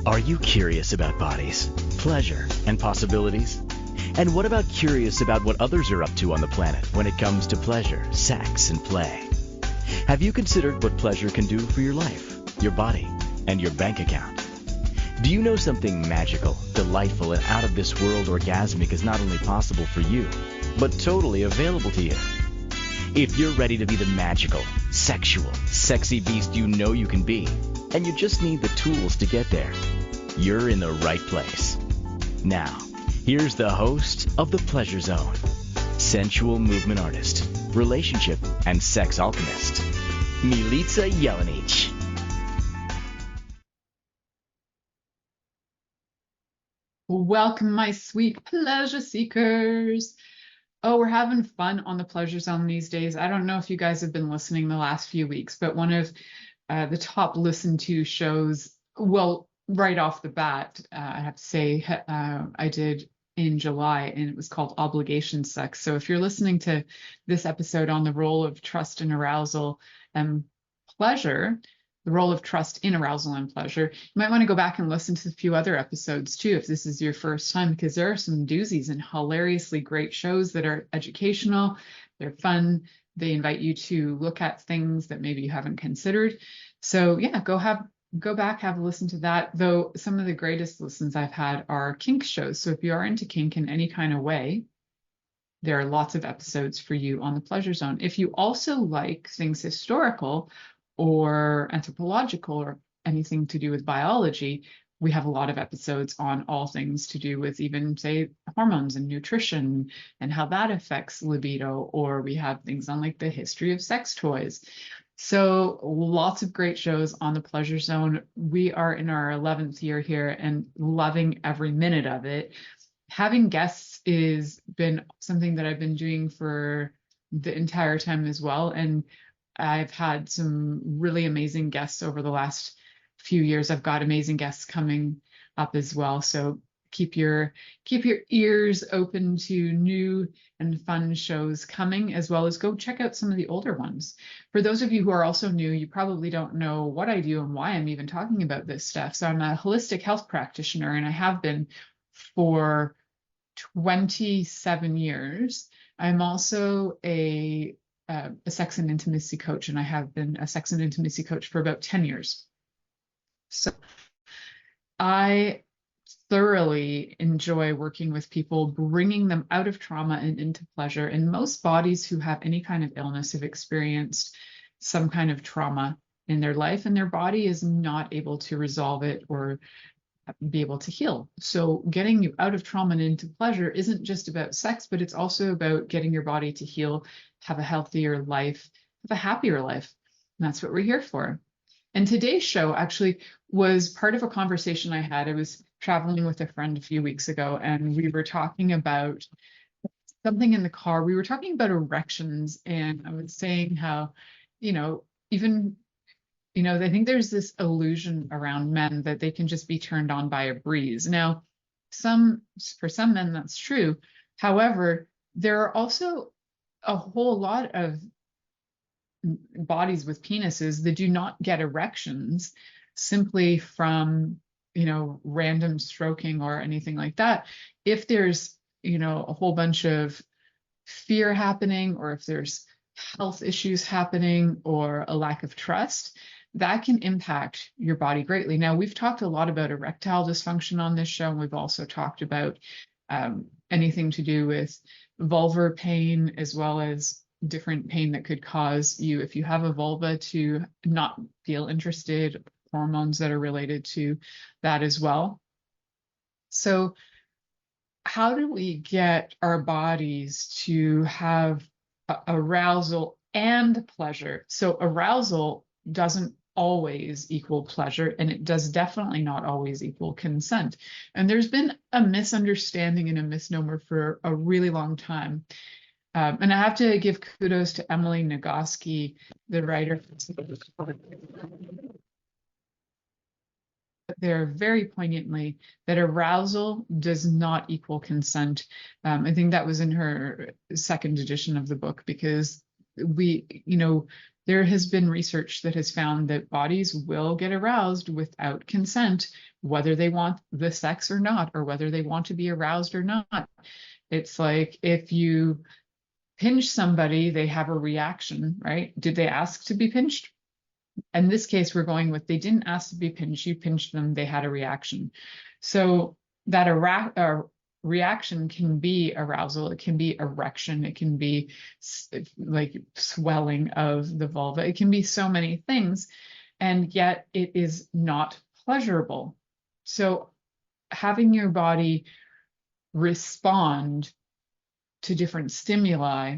Are you curious about bodies, pleasure, and possibilities? And what about curious about what others are up to on the planet when it comes to pleasure, sex, and play? Have you considered what pleasure can do for your life, your body, and your bank account? Do you know something magical, delightful, and out of this world orgasmic is not only possible for you, but totally available to you? If you're ready to be the magical, sexual, sexy beast you know you can be, and you just need the tools to get there, you're in the right place. Now, here's the host of The Pleasure Zone, sensual movement artist, relationship and sex alchemist, Milica Jelenic. Welcome, my sweet pleasure seekers. Oh, we're having fun on the Pleasure Zone these days. I don't know if you guys have been listening the last few weeks, but one of the top listened to shows, well, right off the bat, I have to say, I did in July, and it was called Obligation Sex. So if you're listening to this episode on the role of trust and arousal and pleasure, the role of trust in arousal and pleasure, you might want to go back and listen to a few other episodes too, if this is your first time, because there are some doozies and hilariously great shows that are educational, they're fun, they invite you to look at things that maybe you haven't considered. So yeah, go back, have a listen to that. Though some of the greatest listens I've had are kink shows. So if you are into kink in any kind of way, there are lots of episodes for you on the Pleasure Zone. If you also like things historical or anthropological or anything to do with biology, we have a lot of episodes on all things to do with even, say, hormones and nutrition and how that affects libido, or we have things on like the history of sex toys. So lots of great shows on the Pleasure Zone. We are in our 11th year here and loving every minute of it. Having guests is been something that I've been doing for the entire time as well. And I've had some really amazing guests over the last few years. I've got amazing guests coming up as well. So keep your ears open to new and fun shows coming, as well as go check out some of the older ones. For those of you who are also new, you probably don't know what I do and why I'm even talking about this stuff. So I'm a holistic health practitioner, and I have been for 27 years. I'm also a sex and intimacy coach, and I have been a sex and intimacy coach for about 10 years. So I thoroughly enjoy working with people, bringing them out of trauma and into pleasure. And most bodies who have any kind of illness have experienced some kind of trauma in their life, and their body is not able to resolve it or be able to heal. So getting you out of trauma and into pleasure isn't just about sex, but it's also about getting your body to heal, have a healthier life, have a happier life. And that's what we're here for. And today's show actually was part of a conversation I had. I was traveling with a friend a few weeks ago, and we were talking about something in the car. We were talking about erections, and I was saying how, even I think there's this illusion around men that they can just be turned on by a breeze. Now, for some men, that's true. However, there are also a whole lot of bodies with penises that do not get erections simply from, random stroking or anything like that. If there's, a whole bunch of fear happening, or if there's health issues happening, or a lack of trust, that can impact your body greatly. Now, we've talked a lot about erectile dysfunction on this show, and we've also talked about anything to do with vulvar pain, as well as different pain that could cause you, if you have a vulva, to not feel interested, hormones that are related to that as well. So how do we get our bodies to have arousal and pleasure? So arousal doesn't always equal pleasure, and it does definitely not always equal consent. And there's been a misunderstanding and a misnomer for a really long time. And I have to give kudos to Emily Nagoski, the writer. There very poignantly that arousal does not equal consent. I think that was in her second edition of the book, because we, There has been research that has found that bodies will get aroused without consent, whether they want the sex or not, or whether they want to be aroused or not. It's like if you pinch somebody, they have a reaction, right? Did they ask to be pinched? In this case, we're going with they didn't ask to be pinched, you pinched them, they had a reaction. So that reaction can be arousal, it can be erection, it can be like swelling of the vulva, it can be so many things, and yet it is not pleasurable. So having your body respond to different stimuli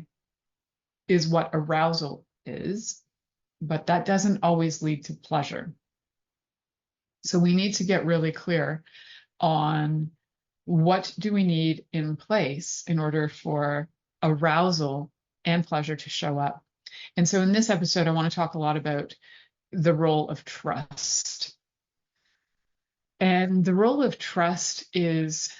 is what arousal is, but that doesn't always lead to pleasure. So we need to get really clear on what do we need in place in order for arousal and pleasure to show up. And so in this episode, I want to talk a lot about the role of trust. And the role of trust is,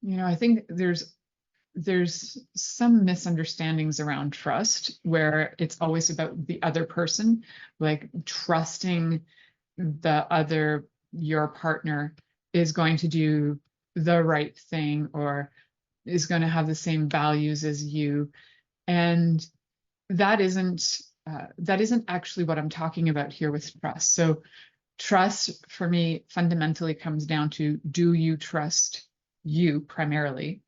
I think there's some misunderstandings around trust where it's always about the other person, like trusting the other, your partner is going to do the right thing or is going to have the same values as you. And that isn't actually what I'm talking about here with trust. So trust for me fundamentally comes down to, do you trust you primarily?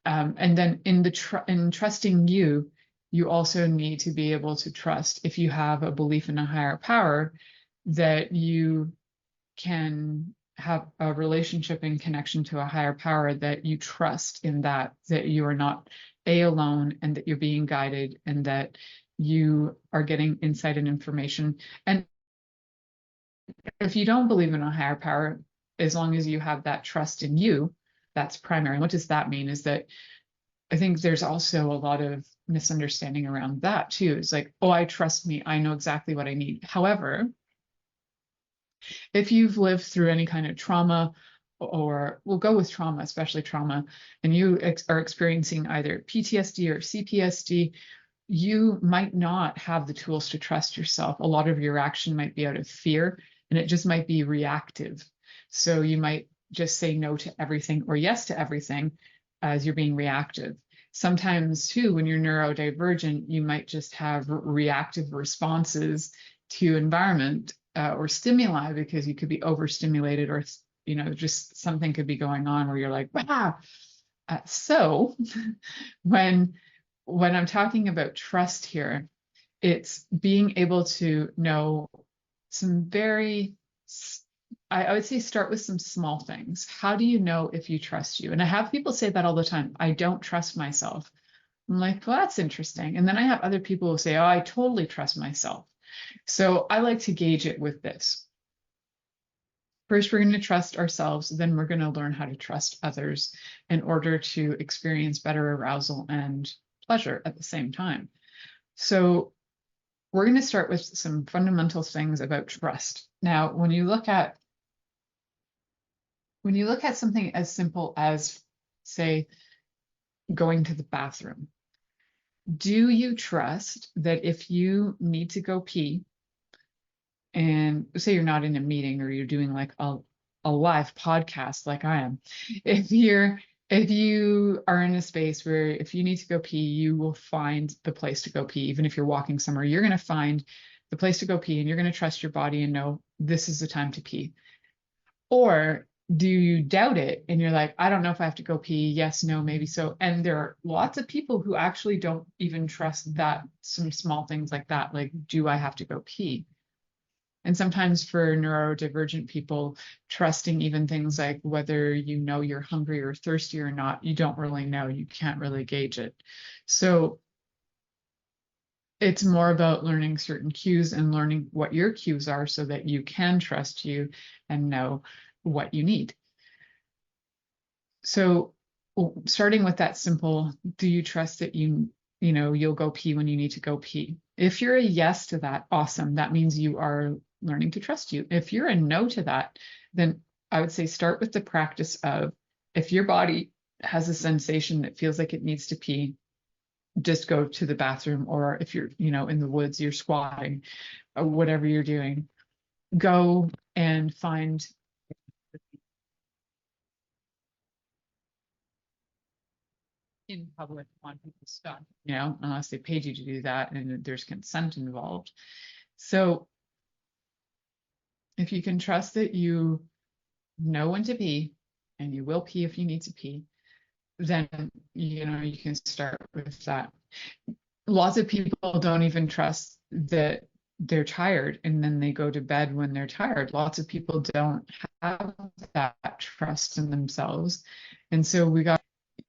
And then in trusting you, you also need to be able to trust, if you have a belief in a higher power, that you can have a relationship and connection to a higher power, that you trust in that you are not alone, and that you're being guided, and that you are getting insight and information. And if you don't believe in a higher power, as long as you have that trust in you, that's primary. What does that mean? Is that I think there's also a lot of misunderstanding around that too. It's like, oh, I trust me, I know exactly what I need. However, if you've lived through any kind of trauma, or we'll go with trauma, especially trauma, and you are experiencing either PTSD or CPSD, you might not have the tools to trust yourself. A lot of your action might be out of fear, and it just might be reactive. So you might just say no to everything or yes to everything as you're being reactive. Sometimes too, when you're neurodivergent, you might just have reactive responses to environment or stimuli, because you could be overstimulated, or just something could be going on where you're like, wow. So when I'm talking about trust here, it's being able to know some very, I would say, start with some small things. How do you know if you trust you? And I have people say that all the time. I don't trust myself. I'm like, well, that's interesting. And then I have other people who say, oh, I totally trust myself. So I like to gauge it with this. First, we're going to trust ourselves. Then we're going to learn how to trust others in order to experience better arousal and pleasure at the same time. So we're going to start with some fundamental things about trust. Now, when you look at something as simple as, say, going to the bathroom, do you trust that if you need to go pee, and say you're not in a meeting or you're doing like a live podcast like I am, if you are in a space where if you need to go pee, you will find the place to go pee. Even if you're walking somewhere, you're going to find the place to go pee, and you're going to trust your body and know this is the time to pee. Or do you doubt it and you're like, I don't know if I have to go pee, yes, no, maybe so. And there are lots of people who actually don't even trust that, some small things like that, like, do I have to go pee? And sometimes for neurodivergent people, trusting even things like whether you're hungry or thirsty or not, you don't really know, you can't really gauge it. So it's more about learning certain cues and learning what your cues are so that you can trust you and know what you need. So starting with that simple, do you trust that you'll go pee when you need to go pee? If you're a yes to that, awesome. That means you are learning to trust you. If you're a no to that, then I would say start with the practice of, if your body has a sensation that feels like it needs to pee, just go to the bathroom, or if you're, in the woods, you're squatting, or whatever you're doing, go and find in public on people's stuff, unless they paid you to do that and there's consent involved. So if you can trust that you know when to pee and you will pee if you need to pee, then you can start with that. Lots of people don't even trust that they're tired and then they go to bed when they're tired. Lots of people don't have that trust in themselves. And so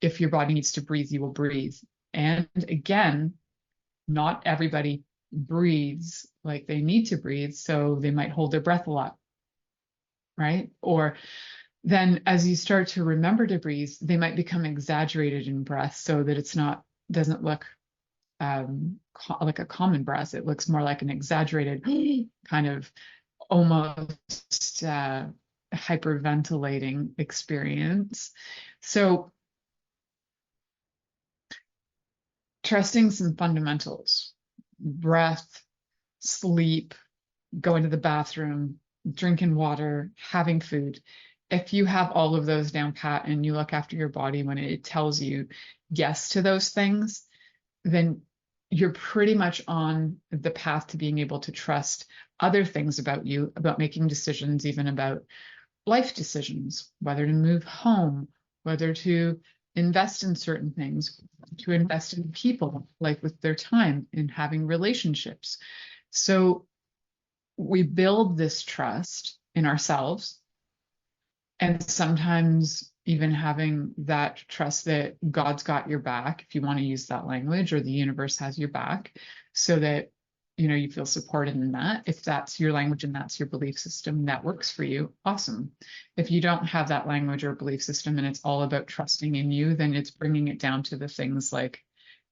if your body needs to breathe, you will breathe. And again, not everybody breathes like they need to breathe, so they might hold their breath a lot, right? Or then as you start to remember to breathe, they might become exaggerated in breath so that doesn't look like a common breath. It looks more like an exaggerated kind of almost hyperventilating experience. So trusting some fundamentals: breath, sleep, going to the bathroom, drinking water, having food. If you have all of those down pat and you look after your body when it tells you yes to those things, then you're pretty much on the path to being able to trust other things about you, about making decisions, even about life decisions, whether to move home, whether to invest in certain things, to invest in people, like with their time, in having relationships. So we build this trust in ourselves, and sometimes even having that trust that God's got your back, if you want to use that language, or the universe has your back, so that you feel supported in that. If that's your language and that's your belief system that works for you, awesome. If you don't have that language or belief system and it's all about trusting in you, then it's bringing it down to the things like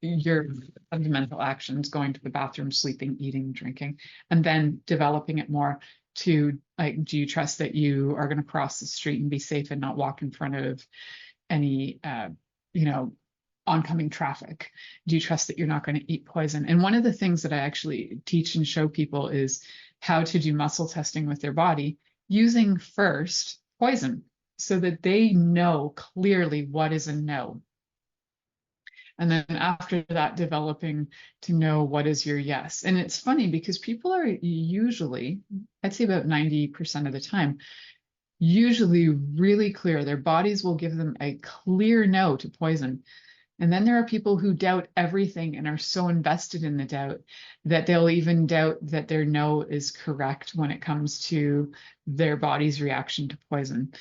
your fundamental actions: going to the bathroom, sleeping, eating, drinking, and then developing it more to, like, do you trust that you are going to cross the street and be safe and not walk in front of any oncoming traffic? Do you trust that you're not going to eat poison? And one of the things that I actually teach and show people is how to do muscle testing with their body, using first poison, so that they know clearly what is a no. And then after that, developing to know what is your yes. And it's funny because people are usually, I'd say about 90% of the time, usually really clear. Their bodies will give them a clear no to poison. And then there are people who doubt everything and are so invested in the doubt that they'll even doubt that their no is correct when it comes to their body's reaction to poison.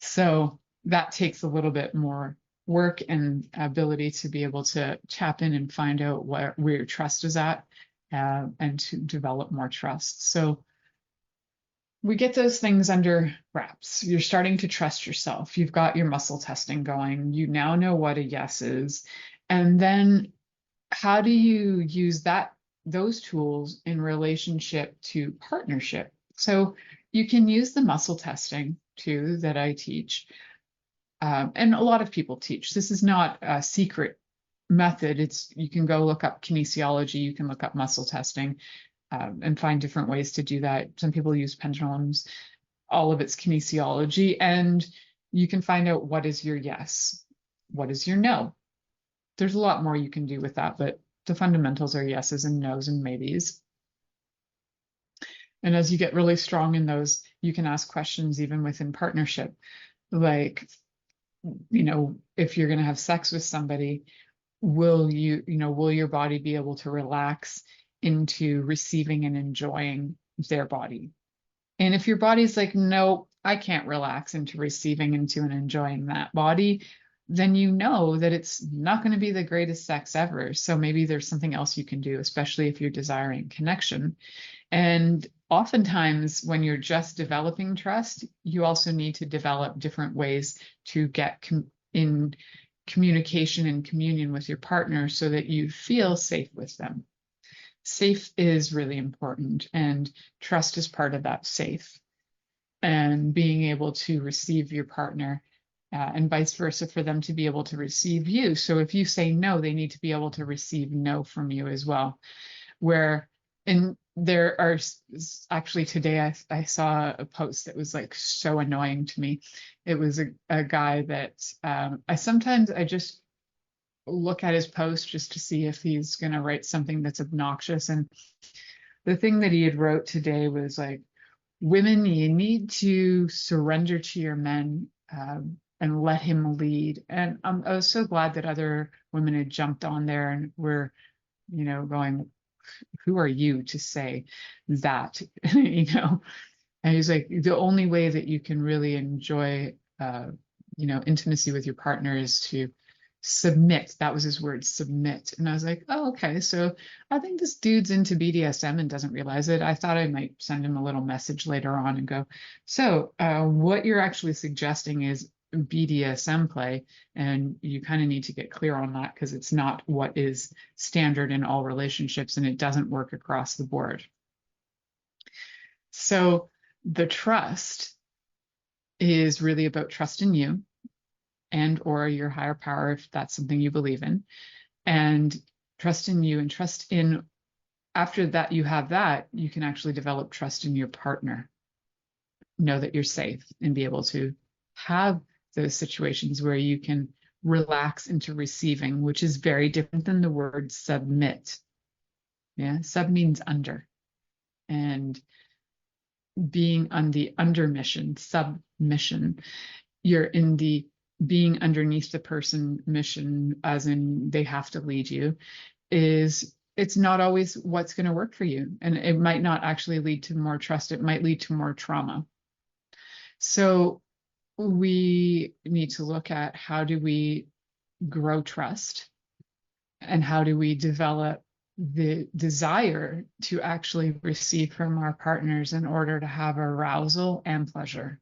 So that takes a little bit more work and ability to be able to tap in and find out where your trust is at, and to develop more trust. So we get those things under wraps. You're starting to trust yourself. You've got your muscle testing going. You now know what a yes is. And then how do you use those tools in relationship to partnership? So you can use the muscle testing too that I teach. And a lot of people teach. This is not a secret method. You can go look up kinesiology, you can look up muscle testing, and find different ways to do that. Some people use pendulums. All of it's kinesiology, and you can find out what is your yes, what is your no. There's a lot more you can do with that, but the fundamentals are yeses and nos and maybes. And as you get really strong in those, you can ask questions even within partnership, like, if you're going to have sex with somebody, will your body be able to relax into receiving and enjoying their body? And if your body's like, no, I can't relax into receiving into and enjoying that body, then you know that it's not going to be the greatest sex ever. So maybe there's something else you can do, especially if you're desiring connection. And oftentimes when you're just developing trust, you also need to develop different ways to get in communication and communion with your partner so that you feel safe with them. Safe is really important, and trust is part of that safe. And being able to receive your partner and vice versa for them to be able to receive you. So if you say no, they need to be able to receive no from you as well. Where and there are actually today I saw a post that was like so annoying to me. It was a guy that I just look at his post just to see if he's going to write something that's obnoxious. And the thing that he had wrote today was like, women, you need to surrender to your men and let him lead. And I was so glad that other women had jumped on there and were, going, who are you to say that, And he's like, the only way that you can really enjoy, intimacy with your partner is to submit. That was his word, submit. And I was like, oh, okay. So I think this dude's into BDSM and doesn't realize it. I thought I might send him a little message later on and go, so what you're actually suggesting is BDSM play, and you kind of need to get clear on that because it's not what is standard in all relationships and it doesn't work across the board. So the trust is really about trust in you and or your higher power, if that's something you believe in, and trust in you and trust in, after that you have that, you can actually develop trust in your partner, know that you're safe and be able to have those situations where you can relax into receiving, which is very different than the word submit. Yeah, sub means under, and being on the under mission, submission, you're in the being underneath the person mission, as in they have to lead you, it's not always what's going to work for you. And it might not actually lead to more trust. It might lead to more trauma. So we need to look at how do we grow trust and how do we develop the desire to actually receive from our partners in order to have arousal and pleasure.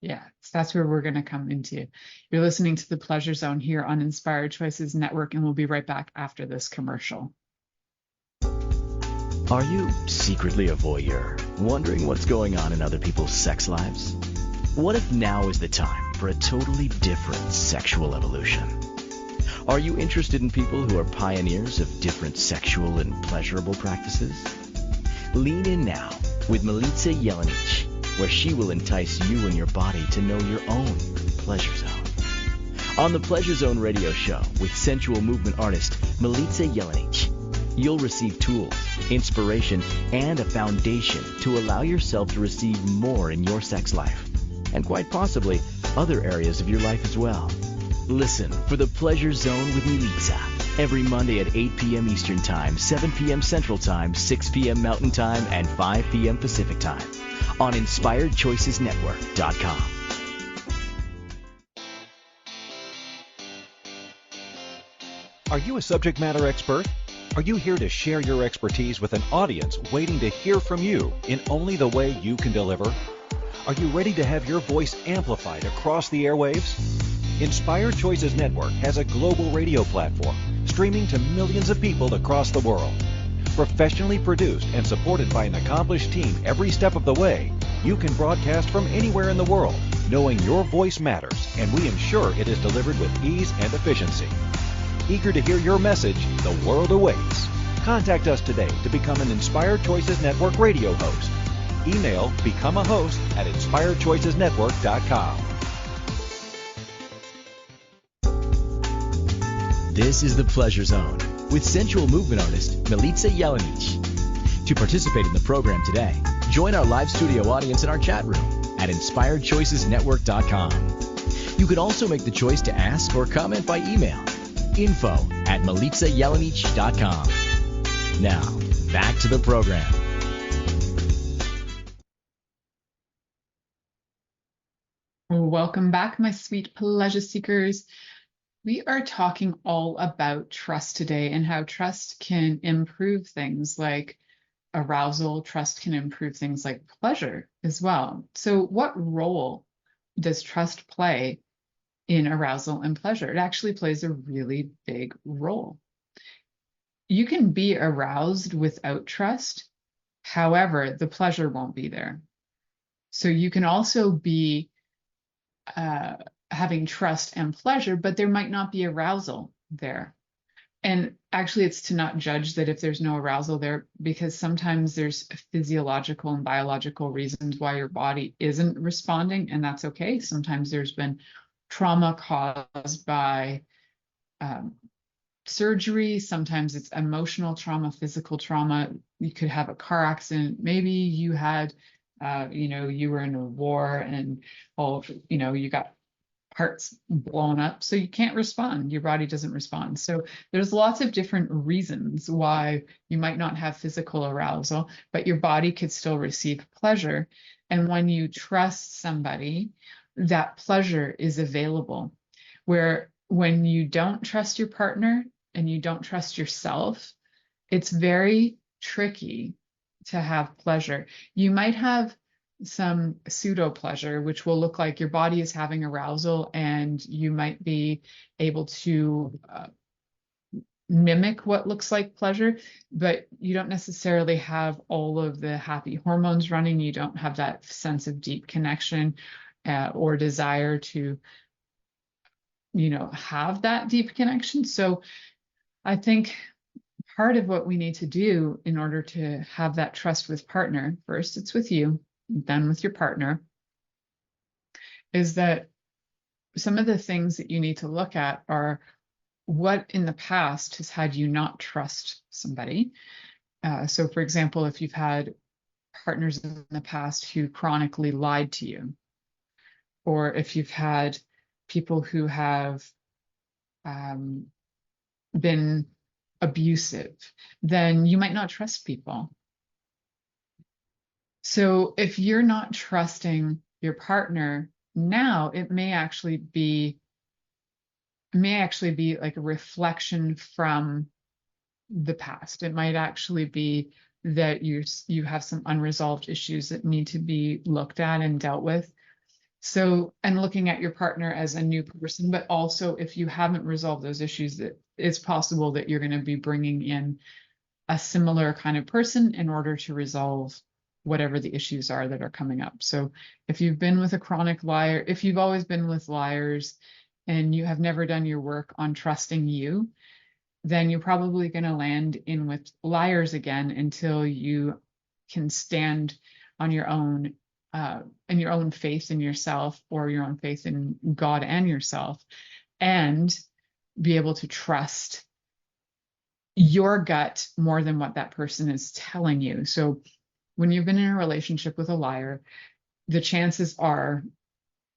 Yeah, so that's where we're going to come into. You're listening to the Pleasure Zone here on Inspired Choices Network, and we'll be right back after this commercial. Are you secretly a voyeur, wondering what's going on in other people's sex lives? What if now is the time for a totally different sexual evolution? Are you interested in people who are pioneers of different sexual and pleasurable practices? Lean in now with Milica Jelenic, where she will entice you and your body to know your own pleasure zone. On the Pleasure Zone radio show with sensual movement artist Milica Jelenic, you'll receive tools, inspiration, and a foundation to allow yourself to receive more in your sex life, and quite possibly other areas of your life as well. Listen for the Pleasure Zone with Milica every Monday at 8 p.m. Eastern Time, 7 p.m. Central Time, 6 p.m. Mountain Time, and 5 p.m. Pacific Time on InspiredChoicesNetwork.com. Are you a subject matter expert? Are you here to share your expertise with an audience waiting to hear from you in only the way you can deliver? Are you ready to have your voice amplified across the airwaves? Inspired Choices Network has a global radio platform streaming to millions of people across the world. Professionally produced and supported by an accomplished team every step of the way, you can broadcast from anywhere in the world, knowing your voice matters, and we ensure it is delivered with ease and efficiency. Eager to hear your message, the world awaits. Contact us today to become an Inspired Choices Network radio host. Email become a host at inspiredchoicesnetwork.com. This is the Pleasure Zone with sensual movement artist Milica Jelenic. To participate in the program today, join our live studio audience in our chat room at inspiredchoicesnetwork.com. You can also make the choice to ask or comment by email, info@milicajelenic.com. Now, back to the program. Welcome back, my sweet pleasure seekers. We are talking all about trust today and how trust can improve things like arousal. Trust can improve things like pleasure as well. So what role does trust play in arousal and pleasure? It actually plays a really big role. You can be aroused without trust. However, the pleasure won't be there. So you can also be having trust and pleasure, but there might not be arousal there. And actually, it's to not judge that if there's no arousal there, because sometimes there's physiological and biological reasons why your body isn't responding, and that's okay. Sometimes there's been trauma caused by surgery. Sometimes it's emotional trauma, physical trauma. You could have a car accident. Maybe you had, you were in a war and you got parts blown up, so you can't respond. Your body doesn't respond. So there's lots of different reasons why you might not have physical arousal, but your body could still receive pleasure. And when you trust somebody, that pleasure is available. Where when you don't trust your partner and you don't trust yourself, it's very tricky to have pleasure. You might have some pseudo pleasure, which will look like your body is having arousal, and you might be able to mimic what looks like pleasure, but you don't necessarily have all of the happy hormones running. You don't have that sense of deep connection or desire to, have that deep connection. So I think part of what we need to do in order to have that trust with partner, first it's with you, then with your partner, is that some of the things that you need to look at are what in the past has had you not trust somebody. So for example, if you've had partners in the past who chronically lied to you, or if you've had people who have been abusive, then you might not trust people. So if you're not trusting your partner now, it may actually be like a reflection from the past. It might actually be that you have some unresolved issues that need to be looked at and dealt with. So, and looking at your partner as a new person, but also if you haven't resolved those issues, it's possible that you're going to be bringing in a similar kind of person in order to resolve whatever the issues are that are coming up. So if you've been with a chronic liar, if you've always been with liars and you have never done your work on trusting you, then you're probably going to land in with liars again until you can stand on your own and your own faith in yourself, or your own faith in God and yourself, and be able to trust your gut more than what that person is telling you. So when you've been in a relationship with a liar, the chances are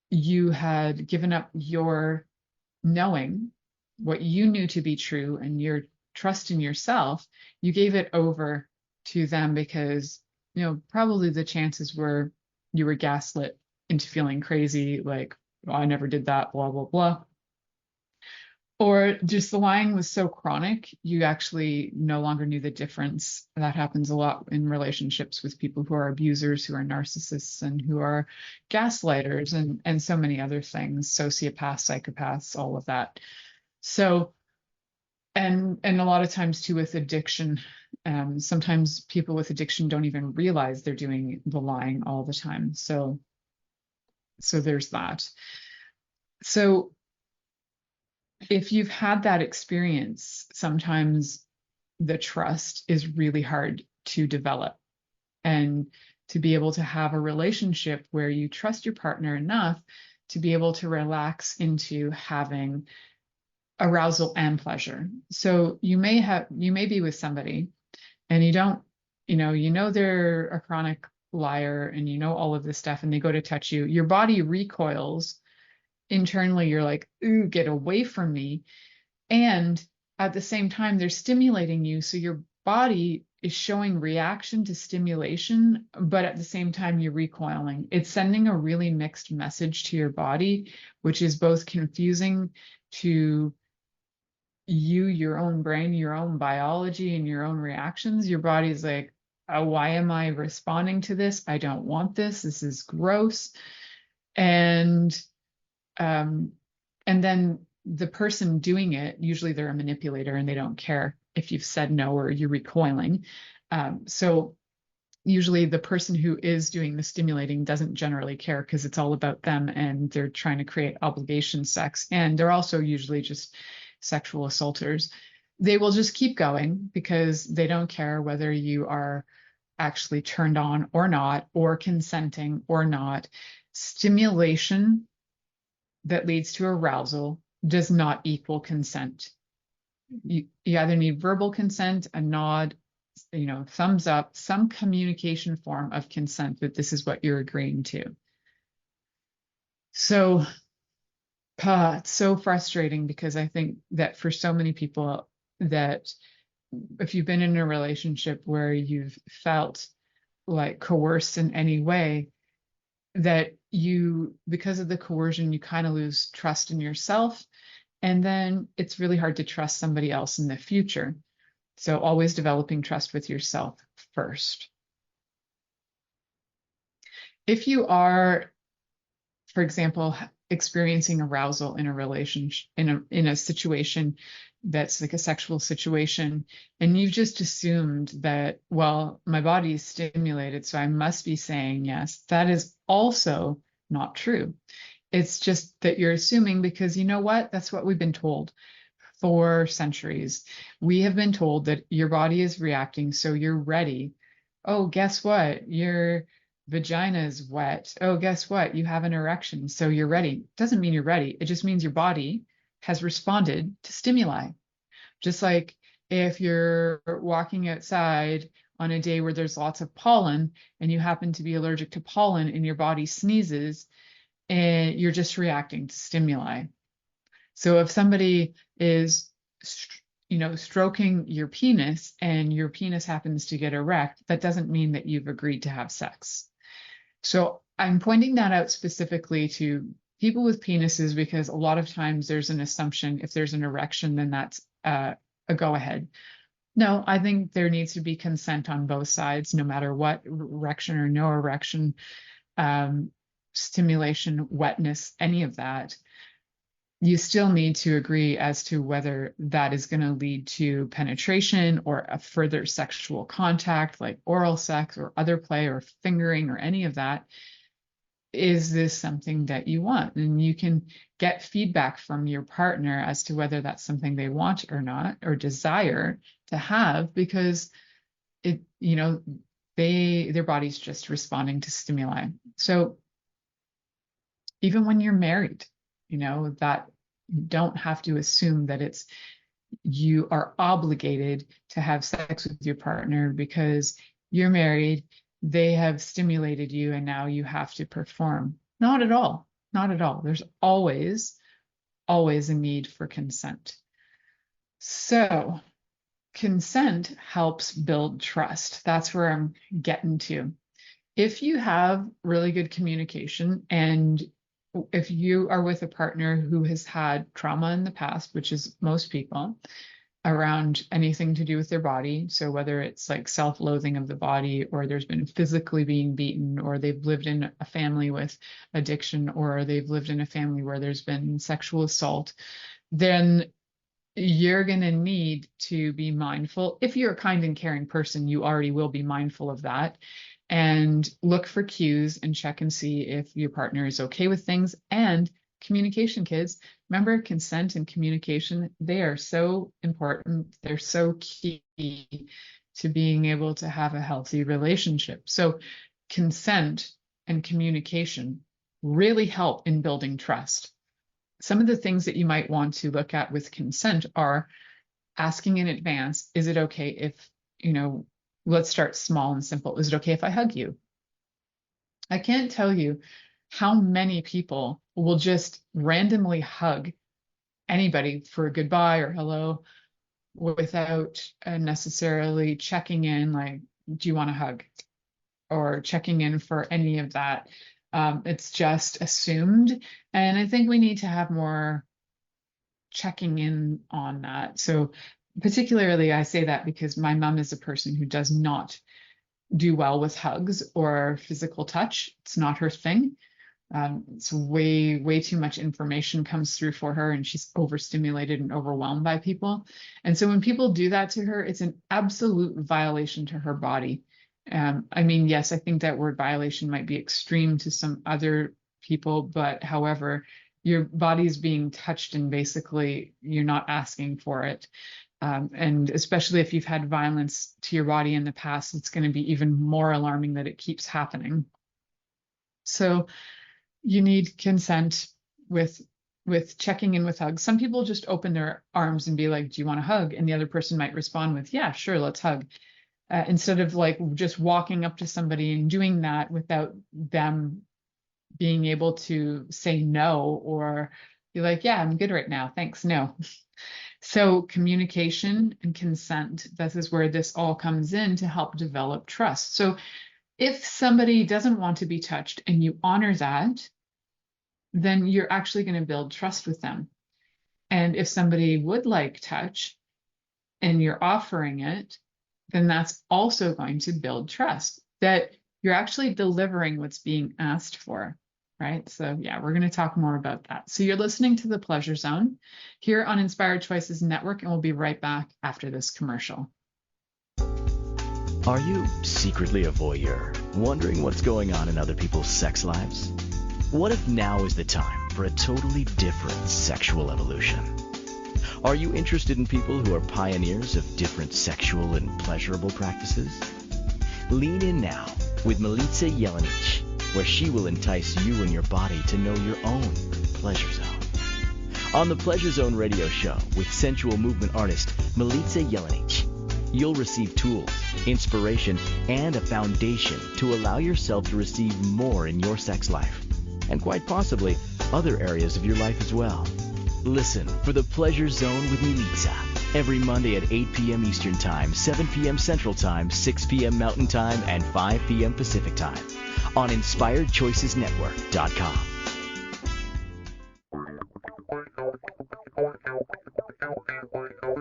you had given up your knowing what you knew to be true and your trust in yourself. You gave it over to them because, probably the chances were you were gaslit into feeling crazy, like, oh, I never did that, blah, blah, blah. Or just the lying was so chronic, you actually no longer knew the difference. That happens a lot in relationships with people who are abusers, who are narcissists, and who are gaslighters, and so many other things, sociopaths, psychopaths, all of that. So, and a lot of times too with addiction, sometimes people with addiction don't even realize they're doing the lying all the time. So there's that. So if you've had that experience, sometimes the trust is really hard to develop, and to be able to have a relationship where you trust your partner enough to be able to relax into having arousal and pleasure. So you may be with somebody and you don't, they're a chronic liar and all of this stuff, and they go to touch you, your body recoils. Internally, you're like, ooh, get away from me. And at the same time, they're stimulating you. So your body is showing reaction to stimulation, but at the same time, you're recoiling. It's sending a really mixed message to your body, which is both confusing to you, your own brain, your own biology, and your own reactions. Your body's like, oh, why am I responding to this? I don't want this. This is gross. And then the person doing it, usually they're a manipulator and they don't care if you've said no or you're recoiling. So usually the person who is doing the stimulating doesn't generally care because it's all about them and they're trying to create obligation sex. And they're also usually just sexual assaulters. They will just keep going because they don't care whether you are actually turned on or not, or consenting or not. Stimulation that leads to arousal does not equal consent. You either need verbal consent, a nod, thumbs up, some communication form of consent that this is what you're agreeing to. So it's so frustrating because I think that for so many people, that if you've been in a relationship where you've felt like coerced in any way, that because of the coercion, you kind of lose trust in yourself. And then it's really hard to trust somebody else in the future. So always developing trust with yourself first. If you are, for example, experiencing arousal in a relationship, in a situation that's like a sexual situation, and you've just assumed that, well, my body is stimulated, so I must be saying yes, that is also not true. It's just that you're assuming because you know what? That's what we've been told for centuries. We have been told that your body is reacting, so you're ready. Oh, guess what? Your vagina is wet. Oh, guess what? You have an erection, so you're ready. Doesn't mean you're ready. It just means your body has responded to stimuli. Just like if you're walking outside on a day where there's lots of pollen and you happen to be allergic to pollen and your body sneezes, and you're just reacting to stimuli. So if somebody is, stroking your penis and your penis happens to get erect, that doesn't mean that you've agreed to have sex. So I'm pointing that out specifically to people with penises because a lot of times there's an assumption if there's an erection, then that's a go-ahead. No, I think there needs to be consent on both sides, no matter what, erection or no erection, stimulation, wetness, any of that. You still need to agree as to whether that is going to lead to penetration or a further sexual contact, like oral sex or other play or fingering or any of that. Is this something that you want? And you can get feedback from your partner as to whether that's something they want or not, or desire to have, because their body's just responding to stimuli. So even when you're married, that you don't have to assume that you are obligated to have sex with your partner because you're married, they have stimulated you, and now you have to perform. Not at all. Not at all. There's always a need for consent. So consent helps build trust. That's where I'm getting to. If you have really good communication, and if you are with a partner who has had trauma in the past, which is most people, around anything to do with their body, so whether it's like self-loathing of the body, or there's been physically being beaten, or they've lived in a family with addiction, or they've lived in a family where there's been sexual assault, then you're going to need to be mindful. If you're a kind and caring person, you already will be mindful of that. And look for cues and check and see if your partner is okay with things. And communication, kids, remember, consent and communication, they are so important. They're so key to being able to have a healthy relationship. So consent and communication really help in building trust. Some of the things that you might want to look at with consent are asking in advance, is it okay if, let's start small and simple. Is it okay if I hug you? I can't tell you how many people will just randomly hug anybody for a goodbye or hello without necessarily checking in, like, do you want a hug? Or checking in for any of that. It's just assumed. And I think we need to have more checking in on that. So particularly, I say that because my mom is a person who does not do well with hugs or physical touch. It's not her thing. It's way too much information comes through for her, and she's overstimulated and overwhelmed by people. And so when people do that to her, it's an absolute violation to her body. I mean, yes, I think that word violation might be extreme to some other people, but however, your body is being touched and basically you're not asking for it. And especially if you've had violence to your body in the past, it's going to be even more alarming that it keeps happening. So you need consent with checking in with hugs. Some people just open their arms and be like, do you want a hug? And the other person might respond with, yeah, sure, let's hug. Instead of like just walking up to somebody and doing that without them being able to say no, or be like, yeah, I'm good right now, thanks, no. So communication and consent, this is where this all comes in to help develop trust. So if somebody doesn't want to be touched and you honor that, then you're actually going to build trust with them. And if somebody would like touch and you're offering it, then that's also going to build trust that you're actually delivering what's being asked for, right? So yeah, we're going to talk more about that. So you're listening to The Pleasure Zone here on Inspired Choices Network, and we'll be right back after this commercial. Are you secretly a voyeur, wondering what's going on in other people's sex lives? What if now is the time for a totally different sexual evolution? Are you interested in people who are pioneers of different sexual and pleasurable practices? Lean in now with Milica Jelenic, where she will entice you and your body to know your own pleasure zone. On the Pleasure Zone radio show with sensual movement artist Milica Jelenic, you'll receive tools, inspiration, and a foundation to allow yourself to receive more in your sex life, and quite possibly other areas of your life as well. Listen for The Pleasure Zone with Milica every Monday at 8 p.m. Eastern Time, 7 p.m. Central Time, 6 p.m. Mountain Time, and 5 p.m. Pacific Time on InspiredChoicesNetwork.com.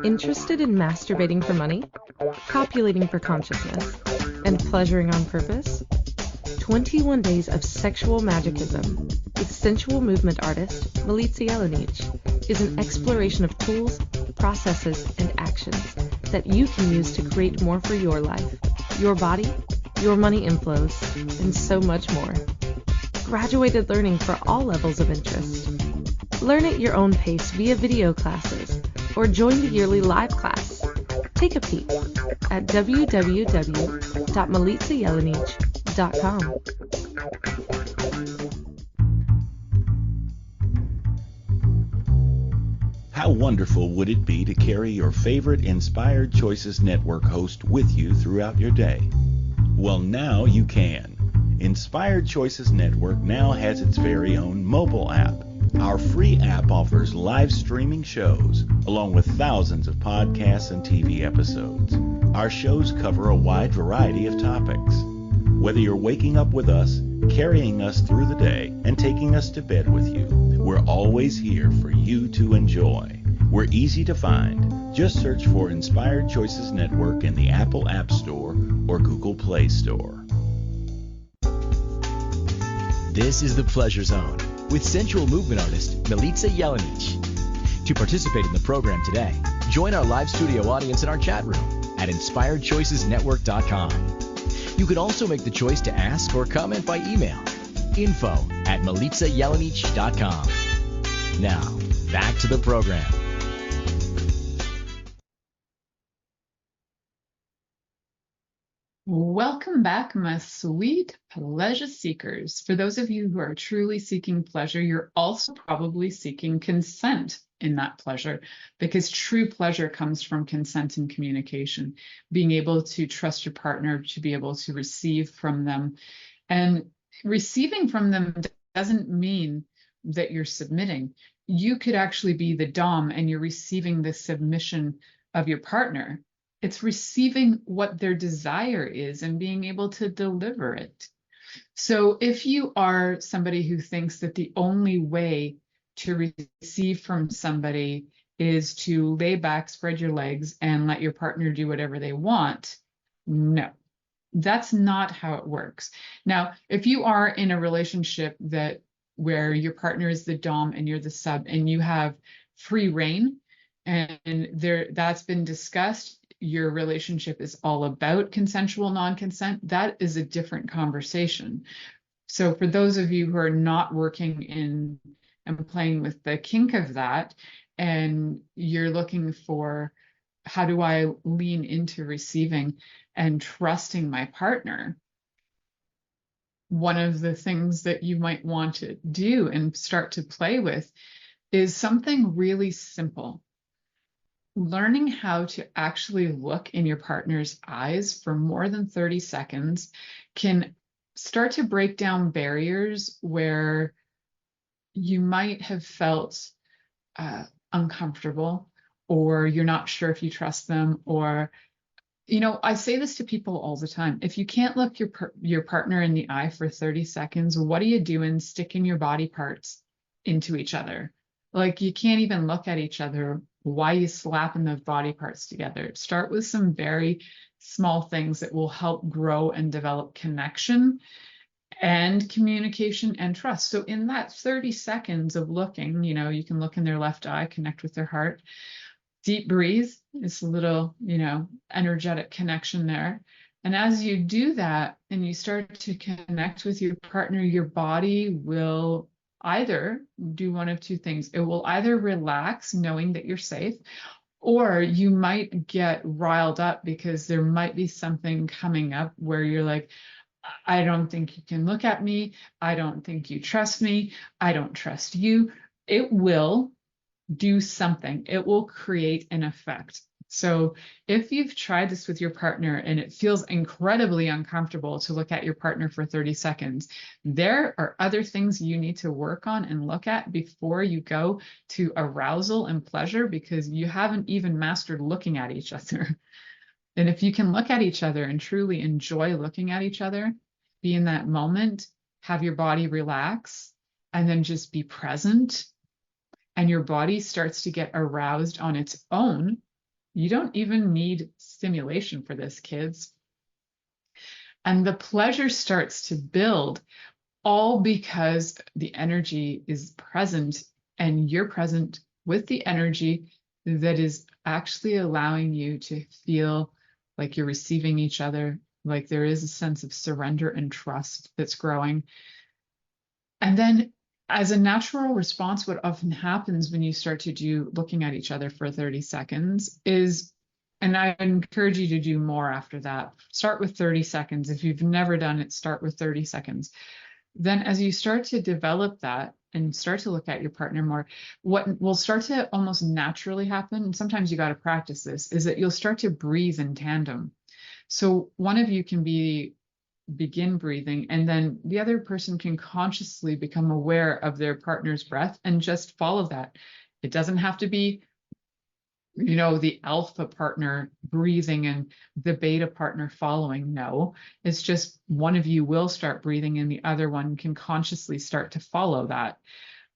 Interested in masturbating for money, copulating for consciousness, and pleasuring on purpose? 21 Days of Sexual Magicism with sensual movement artist Milica Jelenic is an exploration of tools, processes, and actions that you can use to create more for your life, your body, your money inflows, and so much more. Graduated learning for all levels of interest. Learn at your own pace via video classes or join the yearly live class. Take a peek at www.milicajelenic.com. How wonderful would it be to carry your favorite Inspired Choices Network host with you throughout your day? Well, now you can. Inspired Choices Network now has its very own mobile app. Our free app offers live streaming shows, along with thousands of podcasts and TV episodes. Our shows cover a wide variety of topics. Whether you're waking up with us, carrying us through the day, and taking us to bed with you, we're always here for you to enjoy. We're easy to find. Just search for Inspired Choices Network in the Apple App Store or Google Play Store. This is The Pleasure Zone with sensual movement artist Milica Jelenic. To participate in the program today, join our live studio audience in our chat room at InspiredChoicesNetwork.com. You can also make the choice to ask or comment by email, info@milicajelenic.com. Now, back to the program. Welcome back, my sweet pleasure seekers. For those of you who are truly seeking pleasure, you're also probably seeking consent in that pleasure, because true pleasure comes from consent and communication, being able to trust your partner, to be able to receive from them. And receiving from them doesn't mean that you're submitting. You could actually be the dom and you're receiving the submission of your partner. It's receiving what their desire is and being able to deliver it. So if you are somebody who thinks that the only way to receive from somebody is to lay back, spread your legs, and let your partner do whatever they want, no, that's not how it works. Now, if you are in a relationship where your partner is the dom and you're the sub and you have free reign, and that's been discussed, your relationship is all about consensual non-consent, that is a different conversation. So for those of you who are not working in and playing with the kink of that, and you're looking for, how do I lean into receiving and trusting my partner? One of the things that you might want to do and start to play with is something really simple. Learning how to actually look in your partner's eyes for more than 30 seconds can start to break down barriers where you might have felt uncomfortable, or you're not sure if you trust them, or, you know, I say this to people all the time. If you can't look your partner in the eye for 30 seconds, what are you doing sticking your body parts into each other? Like, you can't even look at each other. Why are you slapping those body parts together? Start with some very small things that will help grow and develop connection and communication and trust. So in that 30 seconds of looking, you know, you can look in their left eye, connect with their heart, deep breathe. It's a little, you know, energetic connection there. And as you do that and you start to connect with your partner, your body will either do one of two things. It will either relax knowing that you're safe, or you might get riled up because there might be something coming up where you're like, I don't think you can look at me. I don't think you trust me. I don't trust you. It will do something. It will create an effect. So if you've tried this with your partner and it feels incredibly uncomfortable to look at your partner for 30 seconds, there are other things you need to work on and look at before you go to arousal and pleasure, because you haven't even mastered looking at each other. And if you can look at each other and truly enjoy looking at each other, be in that moment, have your body relax, and then just be present, and your body starts to get aroused on its own. You don't even need stimulation for this, kids. And the pleasure starts to build, all because the energy is present and you're present with the energy that is actually allowing you to feel like you're receiving each other, like there is a sense of surrender and trust that's growing. And then as a natural response, what often happens when you start to do looking at each other for 30 seconds is, and I encourage you to do more after that, start with 30 seconds. If you've never done it, start with 30 seconds. Then as you start to develop that and start to look at your partner more, what will start to almost naturally happen, and sometimes you got to practice this, is that you'll start to breathe in tandem. So one of you can begin breathing, and then the other person can consciously become aware of their partner's breath and just follow that. It doesn't have to be, you know, the alpha partner breathing and the beta partner following. No, it's just one of you will start breathing and the other one can consciously start to follow that,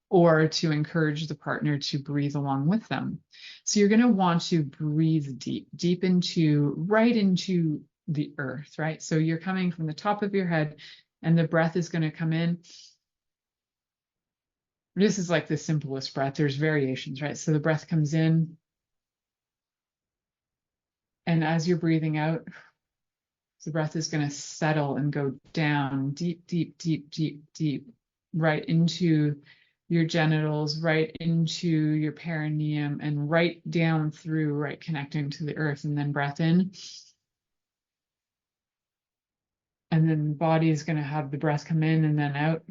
or to encourage the partner to breathe along with them. So you're going to want to breathe deep, deep into, right into the earth, right? So you're coming from the top of your head and the breath is going to come in. This is like the simplest breath. There's variations, right? So the breath comes in, and as you're breathing out, the breath is going to settle and go down deep, deep, deep, deep, deep, right into your genitals, right into your perineum, and right down through, right connecting to the earth. And then breath in. And then the body is going to have the breath come in and then out.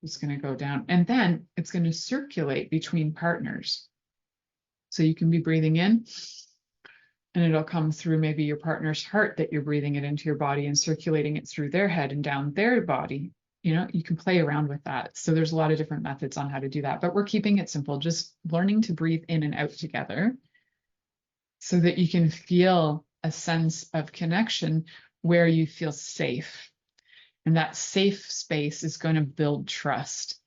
It's going to go down. And then it's going to circulate between partners. So you can be breathing in, and it'll come through maybe your partner's heart that you're breathing it into your body and circulating it through their head and down their body. You know, you can play around with that. So there's a lot of different methods on how to do that, but we're keeping it simple, just learning to breathe in and out together so that you can feel a sense of connection where you feel safe. And that safe space is going to build trust.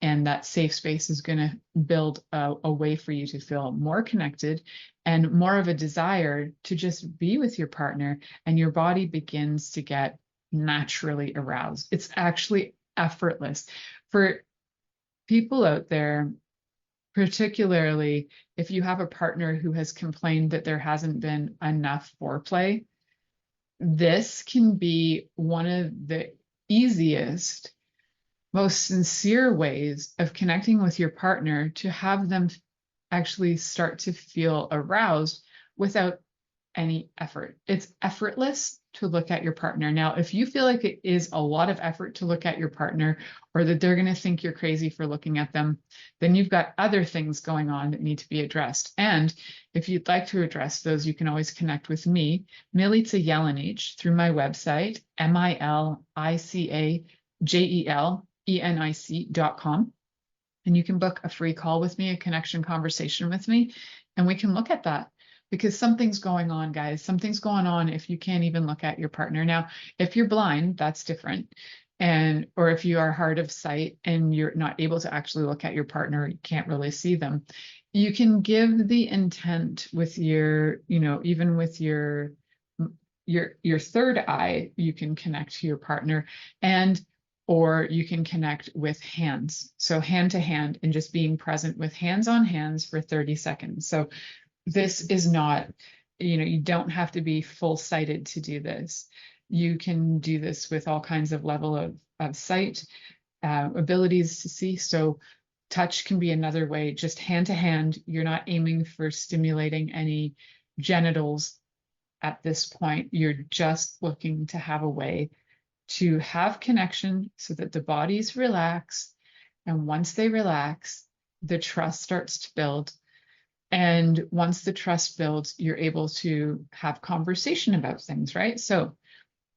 And that safe space is going to build a way for you to feel more connected and more of a desire to just be with your partner, and your body begins to get naturally aroused. It's actually effortless. For people out there particularly if you have a partner who has complained that there hasn't been enough foreplay. This can be one of the easiest, most sincere ways of connecting with your partner to have them actually start to feel aroused without any effort. It's effortless to look at your partner. Now, if you feel like it is a lot of effort to look at your partner, or that they're going to think you're crazy for looking at them, then you've got other things going on that need to be addressed. And if you'd like to address those, you can always connect with me, Milica Jelenic, through my website, MILICAJELENIC.com. And you can book a free call with me, a connection conversation with me, and we can look at that. Because something's going on, guys. Something's going on if you can't even look at your partner. Now, if you're blind, that's different. Or if you are hard of sight and you're not able to actually look at your partner, you can't really see them. You can give the intent with your, even with your third eye, you can connect to your partner, or you can connect with hands. So hand to hand, and just being present with hands on hands for 30 seconds. So this is not, you don't have to be full-sighted to do this. You can do this with all kinds of level of sight, abilities to see. So touch can be another way, just hand to hand. You're not aiming for stimulating any genitals at this point. You're just looking to have a way to have connection so that the bodies relax. And once they relax, the trust starts to build. And once the trust builds, you're able to have conversation about things, right? So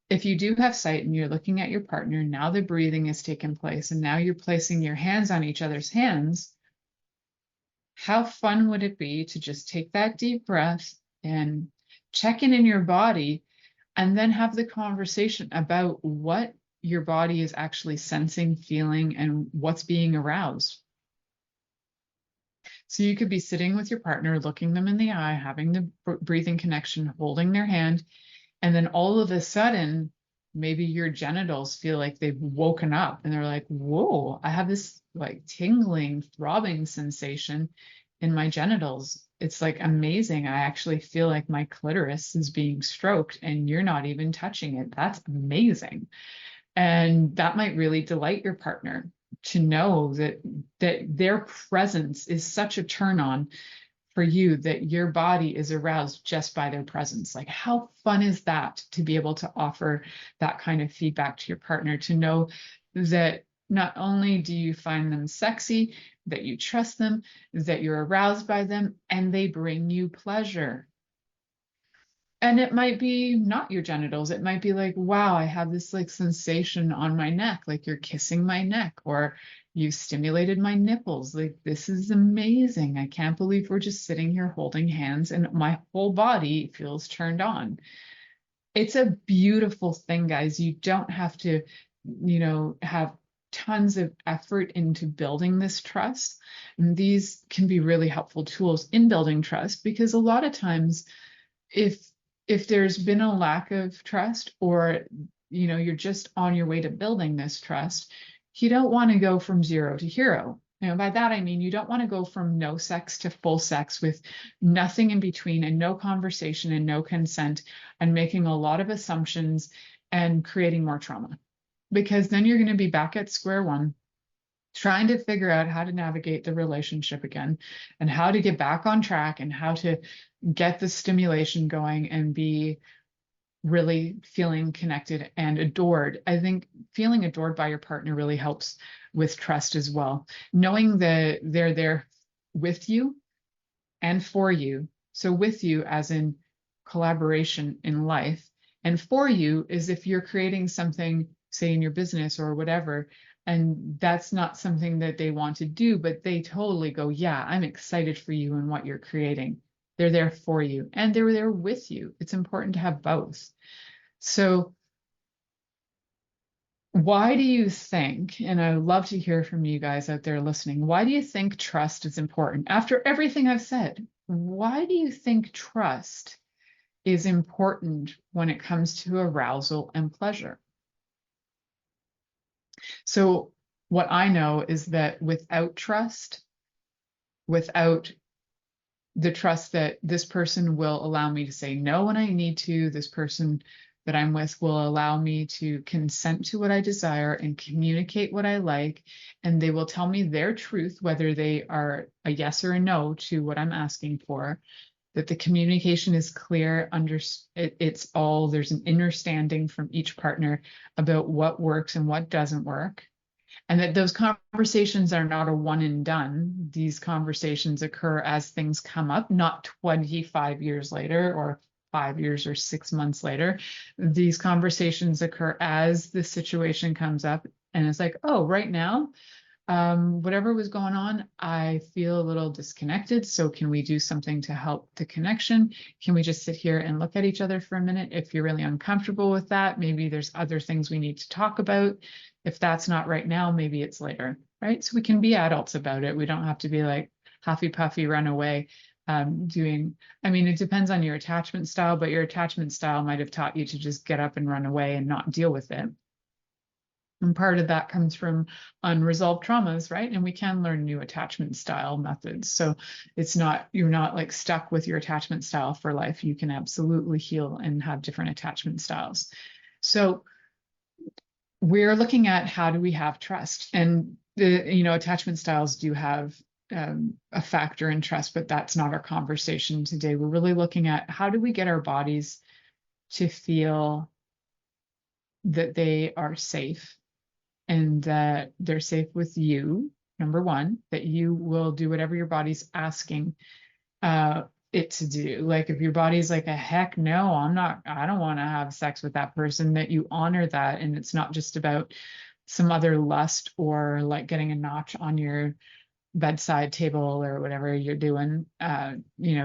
if you do have sight and you're looking at your partner, now the breathing has taken place, and now you're placing your hands on each other's hands. How fun would it be to just take that deep breath and check in your body, and then have the conversation about what your body is actually sensing, feeling, and what's being aroused? So you could be sitting with your partner, looking them in the eye, having the breathing connection, holding their hand, and then all of a sudden, maybe your genitals feel like they've woken up and they're like, whoa, I have this like tingling, throbbing sensation in my genitals. It's like amazing. I actually feel like my clitoris is being stroked and you're not even touching it. That's amazing. And that might really delight your partner, to know that their presence is such a turn on for you, that your body is aroused just by their presence. Like, how fun is that, to be able to offer that kind of feedback to your partner, to know that not only do you find them sexy, that you trust them, that you're aroused by them, and they bring you pleasure. And it might be not your genitals. It might be like, wow, I have this like sensation on my neck, like you're kissing my neck, or you stimulated my nipples. Like, this is amazing. I can't believe we're just sitting here holding hands and my whole body feels turned on. It's a beautiful thing, guys. You don't have to, have tons of effort into building this trust. And these can be really helpful tools in building trust, because a lot of times, if there's been a lack of trust, or you're just on your way to building this trust, you don't want to go from 0 to hero. By that I mean, you don't want to go from no sex to full sex with nothing in between, and no conversation and no consent, and making a lot of assumptions and creating more trauma, because then you're going to be back at square one, trying to figure out how to navigate the relationship again, and how to get back on track, and how to get the stimulation going and be really feeling connected and adored. I think feeling adored by your partner really helps with trust as well. Knowing that they're there with you and for you. So with you as in collaboration in life, and for you is if you're creating something, say in your business or whatever, and that's not something that they want to do, but they totally go, yeah, I'm excited for you and what you're creating. They're there for you, and they're there with you. It's important to have both. So why do you think, and I would love to hear from you guys out there listening, why do you think trust is important? After everything I've said, why do you think trust is important when it comes to arousal and pleasure? So what I know is that without trust, without the trust that this person will allow me to say no when I need to. This person that I'm with will allow me to consent to what I desire and communicate what I like. And they will tell me their truth, whether they are a yes or a no to what I'm asking for, that the communication is clear. It's all, there's an understanding from each partner about what works and what doesn't work. And that those conversations are not a one and done. These conversations occur as things come up, not 25 years later or 5 years or 6 months later. These conversations occur as the situation comes up. And it's like, oh, right now, whatever was going on, I feel a little disconnected. So can we do something to help the connection? Can we just sit here and look at each other for a minute? If you're really uncomfortable with that, maybe there's other things we need to talk about. If that's not right now, maybe it's later, right? So we can be adults about it. We don't have to be like huffy puffy, run away. I mean, it depends on your attachment style, but your attachment style might have taught you to just get up and run away and not deal with it. And part of that comes from unresolved traumas, right? And we can learn new attachment style methods. So you're not like stuck with your attachment style for life. You can absolutely heal and have different attachment styles. So we're looking at how do we have trust? And attachment styles do have a factor in trust, but that's not our conversation today. We're really looking at how do we get our bodies to feel that they are safe and that they're safe with you, number one, that you will do whatever your body's asking it to do. Like if your body's like, a heck no, I don't want to have sex with that person, that you honor that. And it's not just about some other lust or like getting a notch on your bedside table or whatever you're doing,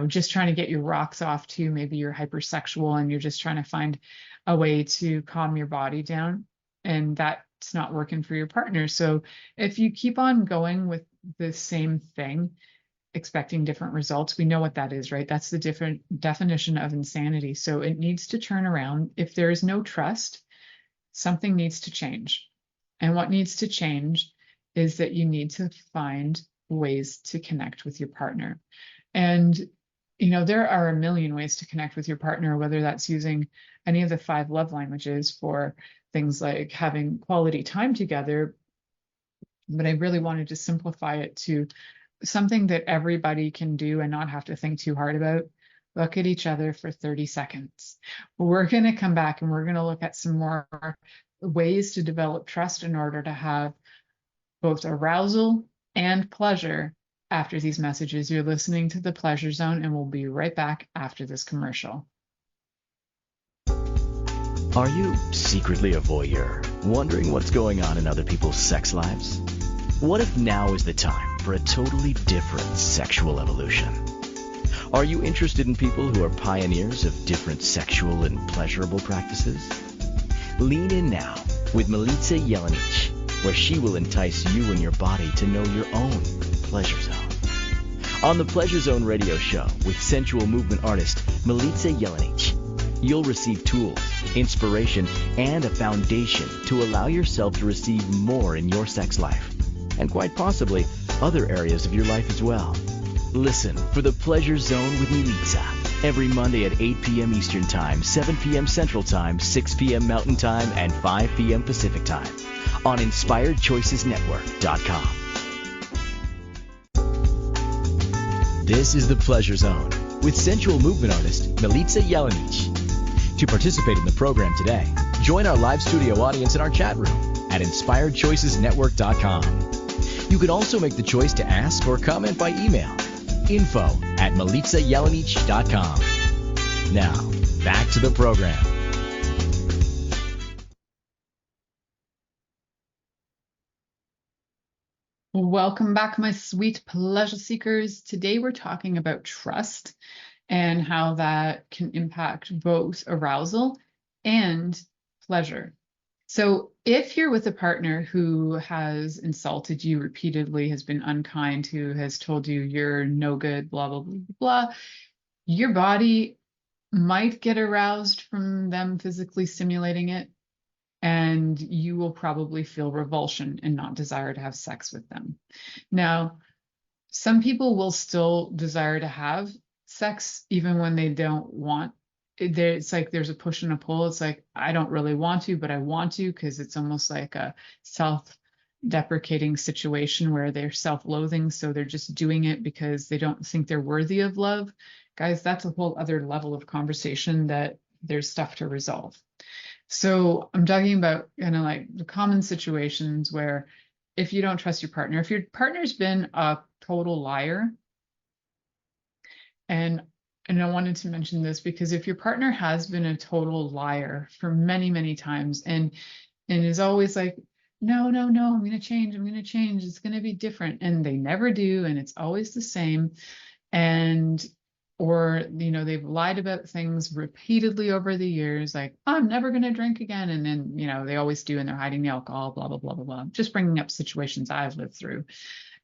just trying to get your rocks off too. Maybe you're hypersexual and you're just trying to find a way to calm your body down, and that's not working for your partner. So if you keep on going with the same thing, expecting different results, we know what that is, right? That's the different definition of insanity. So it needs to turn around. If there is no trust, something needs to change. And what needs to change is that you need to find ways to connect with your partner. And, there are a million ways to connect with your partner, whether that's using any of the 5 love languages for things like having quality time together. But I really wanted to simplify it to something that everybody can do and not have to think too hard about. Look at each other for 30 seconds. We're going to come back and we're going to look at some more ways to develop trust in order to have both arousal and pleasure after these messages. You're listening to The Pleasure Zone, and we'll be right back after this commercial. Are you secretly a voyeur, wondering what's going on in other people's sex lives? What if now is the time for a totally different sexual evolution? Are you interested in people who are pioneers of different sexual and pleasurable practices? Lean in now with Milica Jelenic, where she will entice you and your body to know your own pleasure zone. On the Pleasure Zone radio show with sensual movement artist Milica Jelenic, you'll receive tools, inspiration, and a foundation to allow yourself to receive more in your sex life, and quite possibly other areas of your life as well. Listen for The Pleasure Zone with Milica every Monday at 8 p.m. Eastern Time, 7 p.m. Central Time, 6 p.m. Mountain Time, and 5 p.m. Pacific Time on InspiredChoicesNetwork.com. This is The Pleasure Zone with sensual movement artist Milica Jelenic. To participate in the program today, join our live studio audience in our chat room at InspiredChoicesNetwork.com. You can also make the choice to ask or comment by email, info@MilicaJelenic.com. Now, back to the program. Welcome back, my sweet pleasure seekers. Today we're talking about trust and how that can impact both arousal and pleasure. So if you're with a partner who has insulted you repeatedly, has been unkind, who has told you you're no good, blah, blah, blah, blah, your body might get aroused from them physically stimulating it, and you will probably feel revulsion and not desire to have sex with them. Now, Some people will still desire to have sex even when they don't want. It's like there's a push and a pull. It's like, I don't really want to, but I want to, because it's almost like a self-deprecating situation where they're self-loathing. So they're just doing it because they don't think they're worthy of love. Guys, that's a whole other level of conversation that there's stuff to resolve. So I'm talking about kind of like the common situations where if you don't trust your partner, if your partner's been a total liar, and I wanted to mention this because if your partner has been a total liar for many, many times and is always like, no, no, no, I'm going to change, it's going to be different, and they never do, and it's always the same, and or they've lied about things repeatedly over the years, like, I'm never going to drink again, and then they always do, and they're hiding the alcohol, blah blah blah blah blah. Just bringing up situations I've lived through.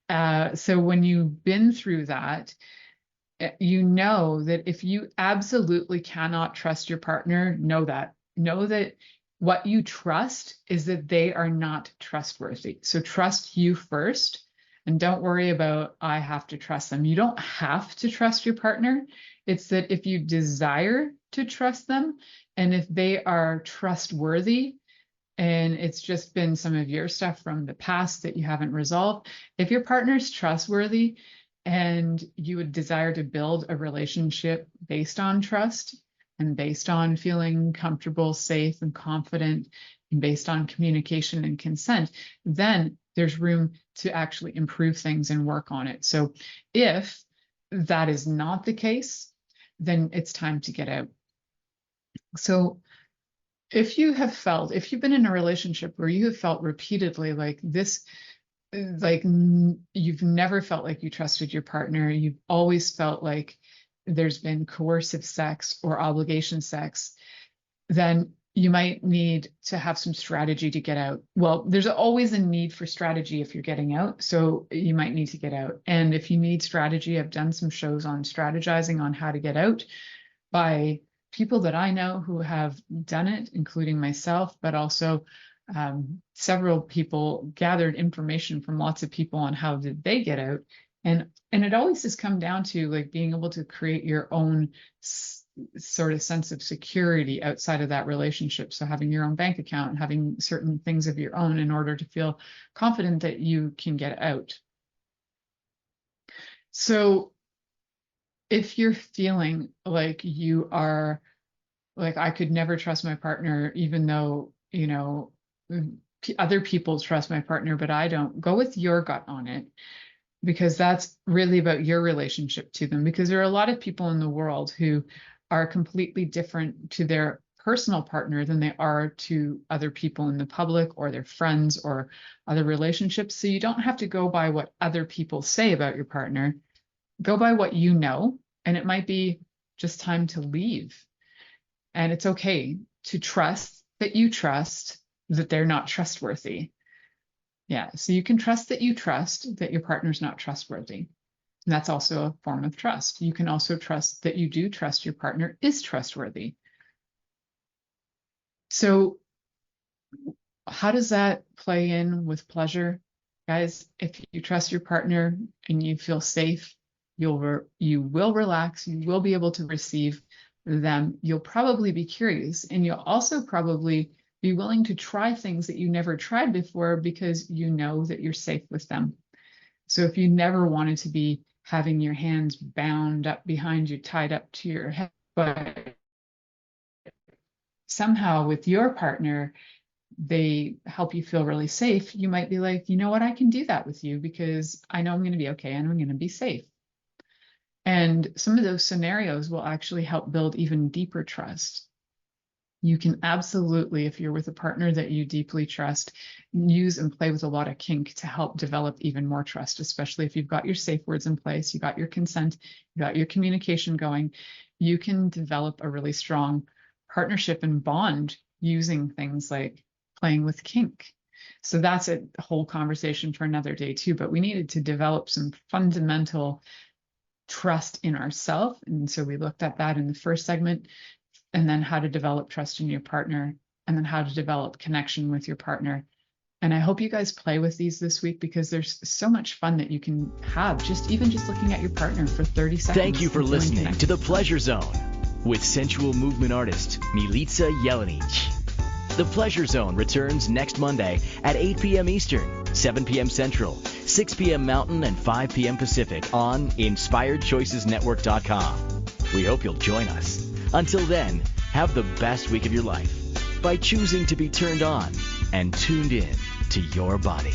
So when you've been through that, you know that if you absolutely cannot trust your partner, know that what you trust is that they are not trustworthy. So trust you first, and don't worry about, I have to trust them. You don't have to trust your partner. It's that if you desire to trust them, and if they are trustworthy, and it's just been some of your stuff from the past that you haven't resolved, if your partner's trustworthy and you would desire to build a relationship based on trust and based on feeling comfortable, safe, and confident, and based on communication and consent, then there's room to actually improve things and work on it. So if that is not the case, then it's time to get out. So if you've been in a relationship where you have felt repeatedly like this, like you've never felt like you trusted your partner, you've always felt like there's been coercive sex or obligation sex, then you might need to have some strategy to get out. Well, there's always a need for strategy if you're getting out, so you might need to get out. And if you need strategy, I've done some shows on strategizing on how to get out by people that I know who have done it, including myself, but also several people gathered information from lots of people on how did they get out. And it always has come down to like being able to create your own sort of sense of security outside of that relationship. So having your own bank account and having certain things of your own in order to feel confident that you can get out. So if you're feeling like you are like, I could never trust my partner, even though, other people trust my partner, but I don't, go with your gut on it, because that's really about your relationship to them. Because there are a lot of people in the world who are completely different to their personal partner than they are to other people in the public or their friends or other relationships. So you don't have to go by what other people say about your partner. Go by what you know, and it might be just time to leave. And it's okay to trust that they're not trustworthy. Yeah, so you can trust that your partner's not trustworthy. And that's also a form of trust. You can also trust that you do trust your partner is trustworthy. So how does that play in with pleasure? Guys, if you trust your partner and you feel safe, you will relax, you will be able to receive them. You'll probably be curious, and you'll also probably be willing to try things that you never tried before because you know that you're safe with them. So if you never wanted to be having your hands bound up behind you, tied up to your head, but somehow with your partner, they help you feel really safe, you might be like, you know what, I can do that with you because I know I'm going to be okay and I'm going to be safe. And some of those scenarios will actually help build even deeper trust. You can absolutely, if you're with a partner that you deeply trust, use and play with a lot of kink to help develop even more trust, especially if you've got your safe words in place, you got your consent, you got your communication going. You can develop a really strong partnership and bond using things like playing with kink. So that's a whole conversation for another day too, but we needed to develop some fundamental trust in ourselves. And so we looked at that in the first segment, and then how to develop trust in your partner, and then how to develop connection with your partner. And I hope you guys play with these this week, because there's so much fun that you can have just looking at your partner for 30 seconds. Thank you for listening to The Pleasure Zone with sensual movement artist Milica Jelenic. The Pleasure Zone returns next Monday at 8 p.m. Eastern, 7 p.m. Central, 6 p.m. Mountain, and 5 p.m. Pacific on InspiredChoicesNetwork.com. We hope you'll join us. Until then, have the best week of your life by choosing to be turned on and tuned in to your body.